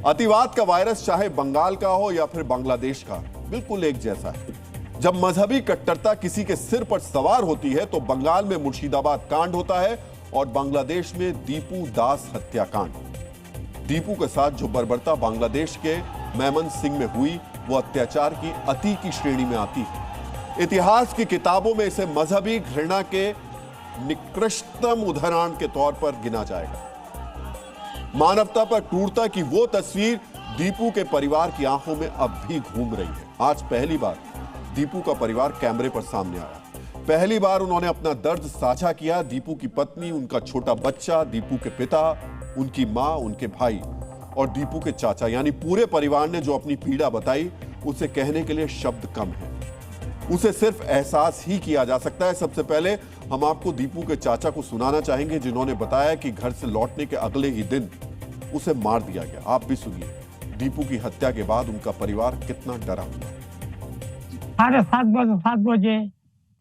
अतिवाद का वायरस चाहे बंगाल का हो या फिर बांग्लादेश का, बिल्कुल एक जैसा है। जब मजहबी कट्टरता किसी के सिर पर सवार होती है तो बंगाल में मुर्शिदाबाद कांड होता है और बांग्लादेश में दीपू दास हत्याकांड। दीपू के साथ जो बर्बरता बांग्लादेश के मेमन सिंह में हुई वो अत्याचार की अति की श्रेणी में आती है। इतिहास की किताबों में इसे मजहबी घृणा के निकृष्टतम उदाहरण के तौर पर गिना जाएगा। मानवता पर क्रूरता की वो तस्वीर दीपू के परिवार की आंखों में अब भी घूम रही है। आज पहली बार दीपू का परिवार कैमरे पर सामने आया। पहली बार उन्होंने अपना दर्द साझा किया। दीपू की पत्नी, उनका छोटा बच्चा, दीपू के पिता, उनकी मां, उनके भाई और दीपू के चाचा, यानी पूरे परिवार ने जो अपनी पीड़ा बताई उसे कहने के लिए शब्द कम है। उसे सिर्फ एहसास ही किया जा सकता है। सबसे पहले हम आपको दीपू के चाचा को सुनाना चाहेंगे, जिन्होंने बताया कि घर से लौटने के अगले ही दिन उसे मार दिया गया। आप भी सुनिए दीपू की हत्या के बाद उनका परिवार कितना डरा हुआ। 7:30 बजे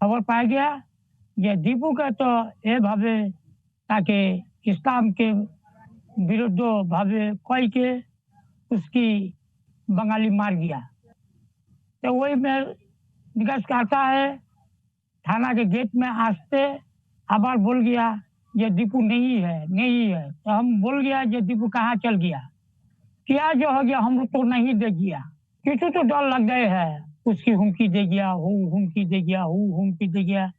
खबर पाया गया ये दीपू का तो ये भावे ताकि इस्लाम के विरुद्ध भावे कोई के उसकी बंगाली मार गया। तो वही में निकास करता है थाना के गेट में आस्ते आबार बोल गया ये दीपू नहीं है। तो हम बोल गया ये दीपू कहाँ चल गया, क्या जो हो गया हम लोग तो नहीं दे गया। किसी तो डर लग गए है, उसकी हुमकी दे गया, हुमकी दे गया।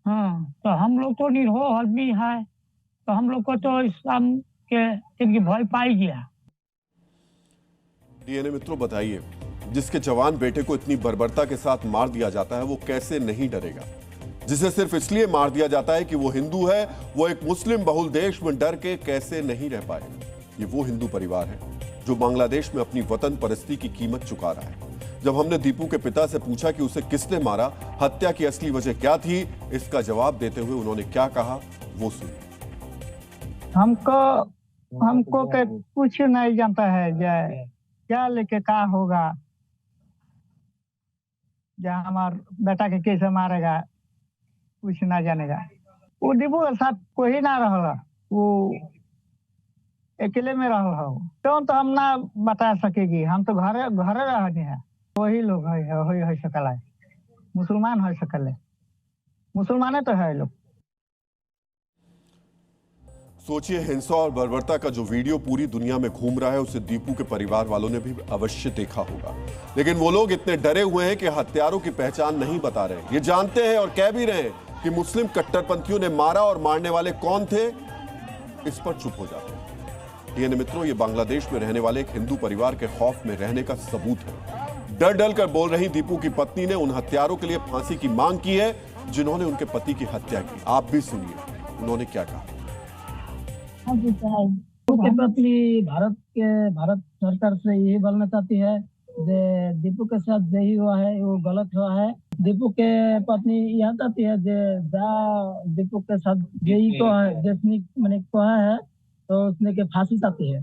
हाँ, तो हम लोग तो निरहो आदमी है, तो हम लोग को तो इस्लाम के इनकी भय पाई गया। डीएनए मित्रों बताइए, जिसके जवान बेटे को इतनी बर्बरता के साथ मार दिया जाता है वो कैसे नहीं डरेगा। जिसे सिर्फ इसलिए मार दिया जाता है कि वो हिंदू है, वो एक मुस्लिम बहुल देश में डर के कैसे नहीं रह पाएगा। ये वो हिंदू परिवार है जो बांग्लादेश में अपनी वतन परस्ती की कीमत चुका रहा है। जब हमने दीपू के पिता से पूछा कि उसे किसने मारा, हत्या की असली वजह क्या थी, इसका जवाब देते हुए उन्होंने क्या कहा वो सुनिए। हमको के कुछ नहीं जानता है क्या लेके क्या होगा, जहाँ हमार बेटा के कैसे मारेगा कुछ ना जानेगा। वो दीपू के साथ कोई ना रहा, वो अकेले में रहा हो तो हम ना बता सकेगी। हम तो घरे रहने हैं। वही लोग है सकल है, मुसलमान है सकल है, मुसलमाने तो है लोग। सोचिए, हिंसा और बर्बरता का जो वीडियो पूरी दुनिया में घूम रहा है उसे दीपू के परिवार वालों ने भी अवश्य देखा होगा। लेकिन वो लोग इतने डरे हुए हैं कि हत्यारों की पहचान नहीं बता रहे। ये जानते हैं और कह भी रहे हैं कि मुस्लिम कट्टरपंथियों ने मारा और मारने वाले कौन थे, इस पर चुप हो जाते हैं। डीएनए मित्रों, ये बांग्लादेश में रहने वाले एक हिंदू परिवार के खौफ में रहने का सबूत है। डर कर बोल रही दीपू की पत्नी ने उन हत्यारों के लिए फांसी की मांग की है जिन्होंने उनके पति की हत्या की। आप भी सुनिए उन्होंने क्या कहा। उनकी पत्नी भारत सरकार से यही बोलना चाहती है कि दीपू के साथ यही हुआ है वो गलत हुआ है। दीपू के पत्नी यह चाहती है दीपू के साथ यही को है देखने मैंने कहा है तो उसने के फांसी चाहती है।